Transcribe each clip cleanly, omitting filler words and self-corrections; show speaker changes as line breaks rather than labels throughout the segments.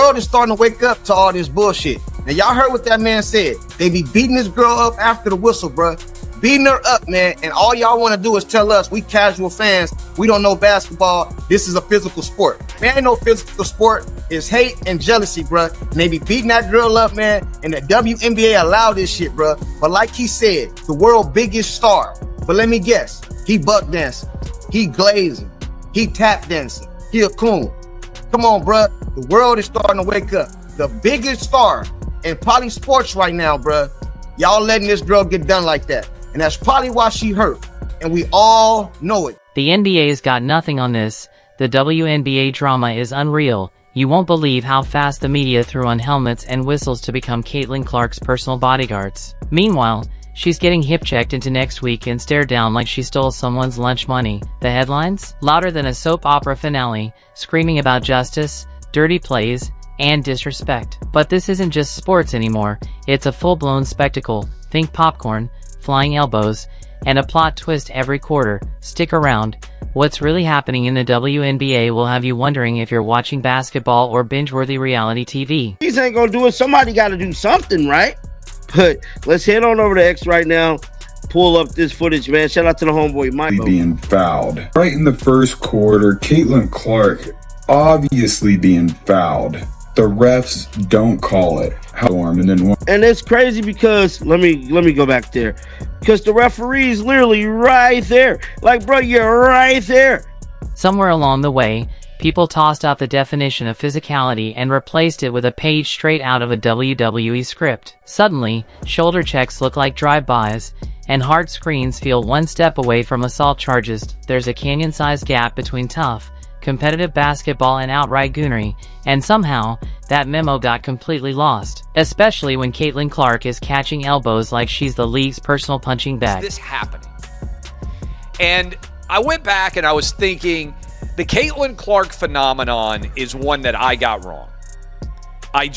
world is starting to wake up to all this bullshit. Now, y'all heard what that man said. They be beating this girl up after the whistle, bruh. Beating her up, man. And all y'all want to do is tell us, we casual fans, we don't know basketball. This is a physical sport. Man, ain't no physical sport. It's hate and jealousy, bruh. And they be beating that girl up, man. And the WNBA allow this shit, bruh. But like he said, the world's biggest star. But let me guess. He buck dancing. He glazing. He tap dancing. He a coon. Come on, bruh. The world is starting to wake up. The biggest star in poly sports right now, bruh. Y'all letting this girl get done like that. And that's probably why she hurt. And we all know it.
The NBA's got nothing on this. The WNBA drama is unreal. You won't believe how fast the media threw on helmets and whistles to become Caitlin Clark's personal bodyguards. Meanwhile, she's getting hip-checked into next week and stared down like she stole someone's lunch money. The headlines? Louder than a soap opera finale, screaming about justice, dirty plays, and disrespect. But this isn't just sports anymore. It's a full-blown spectacle. Think popcorn, flying elbows, and a plot twist every quarter. Stick around. What's really happening in the WNBA will have you wondering if you're watching basketball or binge-worthy reality TV.
These ain't gonna do it. Somebody gotta do something, right? But let's head on over to X right now. Pull up this footage, man. Shout out to the homeboy Mike.
Being fouled. Right in the first quarter, Caitlin Clark obviously being fouled. The refs don't call it.
And it's crazy because let me go back there. Because the referee's literally right there. Like, bro, you're right there.
Somewhere along the way, people tossed out the definition of physicality and replaced it with a page straight out of a WWE script. Suddenly, shoulder checks look like drive-bys, and hard screens feel one step away from assault charges. There's a canyon-sized gap between tough, competitive basketball and outright goonery, and somehow, that memo got completely lost. Especially when Caitlin Clark is catching elbows like she's the league's personal punching bag.
Is this happening? And I went back and I was thinking, the Caitlin Clark phenomenon is one that I got wrong. I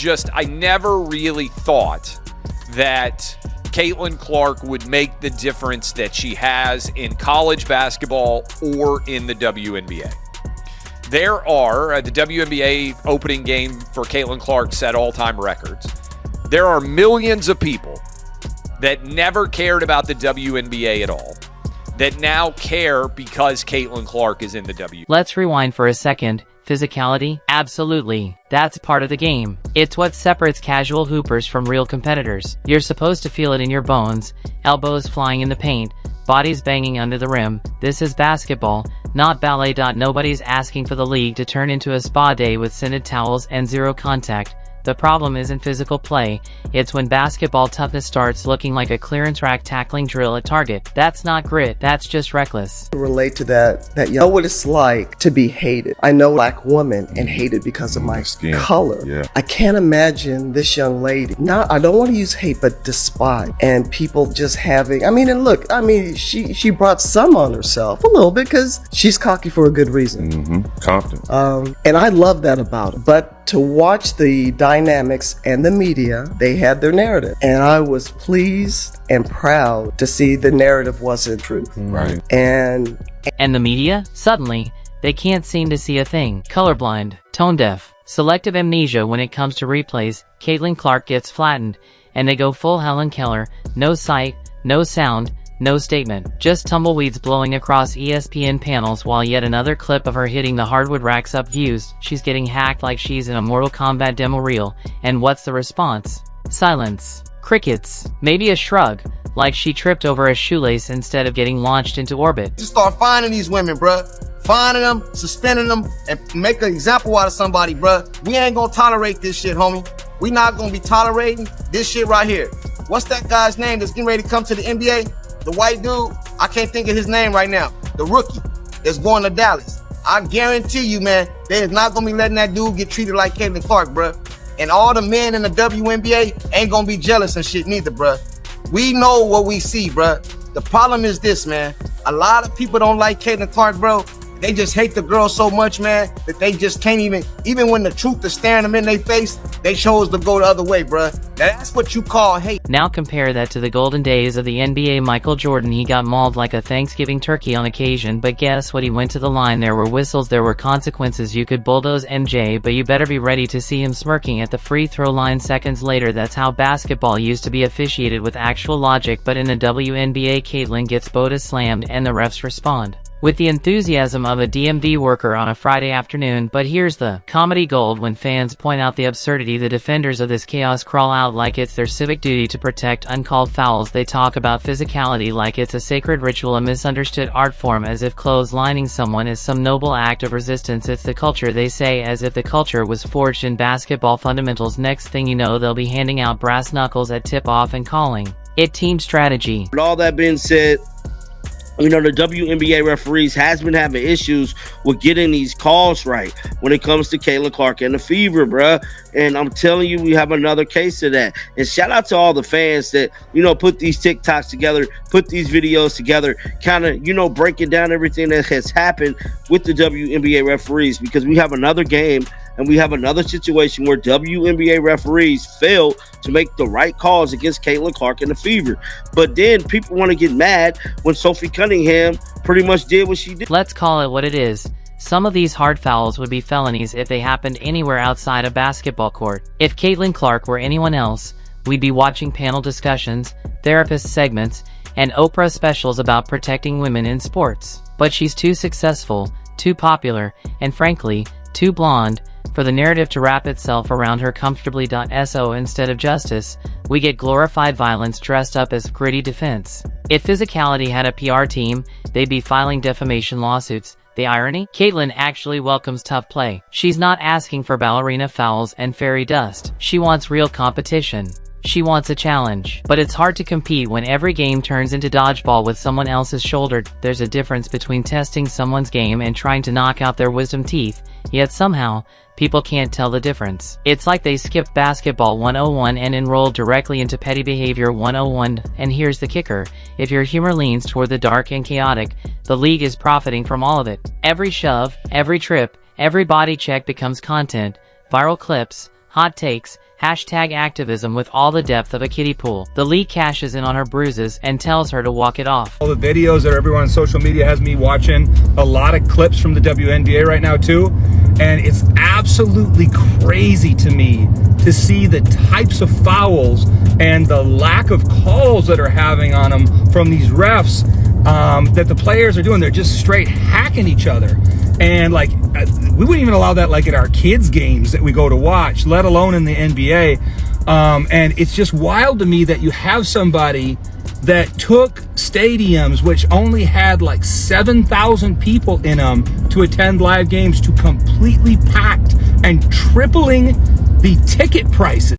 never really thought that Caitlin Clark would make the difference that she has in college basketball or in the WNBA. There are, the WNBA opening game for Caitlin Clark set all-time records. There are millions of people that never cared about the WNBA at all that now care because Caitlin Clark is in the WNBA.
Let's rewind for a second. Physicality? Absolutely. That's part of the game. It's what separates casual hoopers from real competitors. You're supposed to feel it in your bones, elbows flying in the paint, bodies banging under the rim. This is basketball, not ballet. Nobody's asking for the league to turn into a spa day with scented towels and zero contact. The problem isn't physical play, it's when basketball toughness starts looking like a clearance rack tackling drill at Target. That's not grit, that's just reckless.
Relate to that you know what it's like to be hated. I know a black woman and hated because of my skin color. Yeah. I can't imagine this young lady, I don't want to use hate, but despise. And people just having, she brought some on herself a little bit because she's cocky for a good reason.
Confident.
And I love that about her. But to watch the dynamics and the media, they had their narrative. And I was pleased and proud to see the narrative wasn't true.
Right.
And the media? Suddenly, they can't seem to see a thing. Colorblind, tone deaf, selective amnesia when it comes to replays. Caitlin Clark gets flattened, and they go full Helen Keller. No sight, no sound, no statement. Just tumbleweeds blowing across ESPN panels while yet another clip of her hitting the hardwood racks up views. She's getting hacked like she's in a Mortal Kombat demo reel. And what's the response? Silence. Crickets. Maybe a shrug, like she tripped over a shoelace instead of getting launched into orbit.
Just start finding these women, bruh. Finding them, suspending them, and make an example out of somebody, bruh. We ain't gonna tolerate this shit, homie. We not gonna be tolerating this shit right here. What's that guy's name that's getting ready to come to the NBA? The white dude, I can't think of his name right now. The rookie that's going to Dallas. I guarantee you, man, they is not going to be letting that dude get treated like Caitlin Clark, bruh. And all the men in the WNBA ain't going to be jealous and shit neither, bruh. We know what we see, bruh. The problem is this, man. A lot of people don't like Caitlin Clark, bro. They just hate the girl so much, man, that they just can't even when the truth is staring them in their face, they chose to go the other way, bruh. That's what you call hate.
Now compare that to the golden days of the NBA. Michael Jordan, he got mauled like a Thanksgiving turkey on occasion, but guess what? He went to the line, there were whistles, there were consequences. You could bulldoze MJ, but you better be ready to see him smirking at the free throw line seconds later. That's how basketball used to be officiated, with actual logic. But in the WNBA, Caitlyn gets body slammed and the refs respond with the enthusiasm of a DMV worker on a Friday afternoon. But here's the comedy gold when fans point out the absurdity. The defenders of this chaos crawl out like it's their civic duty to protect uncalled fouls. They talk about physicality like it's a sacred ritual, a misunderstood art form, as if clotheslining someone is some noble act of resistance. It's the culture, they say, as if the culture was forged in basketball fundamentals. Next thing you know, they'll be handing out brass knuckles at tip-off and calling it team strategy.
With all that being said, the WNBA referees has been having issues with getting these calls right when it comes to Caitlin Clark and the Fever, bruh. And I'm telling you, we have another case of that. And shout out to all the fans that, put these TikToks together, put these videos together, kind of, breaking down everything that has happened with the WNBA referees, because we have another game and we have another situation where WNBA referees failed to make the right calls against Caitlin Clark and the Fever. But then people want to get mad when Sophie Cunningham pretty much did what she did.
Let's call it what it is. Some of these hard fouls would be felonies if they happened anywhere outside a basketball court. If Caitlin Clark were anyone else, we'd be watching panel discussions, therapist segments, and Oprah specials about protecting women in sports. But she's too successful, too popular, and frankly, too blonde for the narrative to wrap itself around her comfortably. So instead of justice, we get glorified violence dressed up as gritty defense. If physicality had a PR team, they'd be filing defamation lawsuits. The irony? Caitlyn actually welcomes tough play. She's not asking for ballerina fouls and fairy dust. She wants real competition. She wants a challenge. But it's hard to compete when every game turns into dodgeball with someone else's shoulder. There's a difference between testing someone's game and trying to knock out their wisdom teeth, yet somehow, people can't tell the difference. It's like they skipped basketball 101 and enrolled directly into petty behavior 101. And here's the kicker: if your humor leans toward the dark and chaotic, the league is profiting from all of it. Every shove, every trip, every body check becomes content, viral clips, hot takes, hashtag activism with all the depth of a kiddie pool. The league cashes in on her bruises and tells her to walk it off.
All the videos that everyone on social media has me watching, a lot of clips from the WNBA right now too, and it's absolutely crazy to me to see the types of fouls and the lack of calls that are having on them from these refs that the players are doing. They're just straight hacking each other. And we wouldn't even allow that at our kids' games that we go to watch, let alone in the NBA. And it's just wild to me that you have somebody that took stadiums which only had 7,000 people in them to attend live games to completely packed and tripling the ticket prices.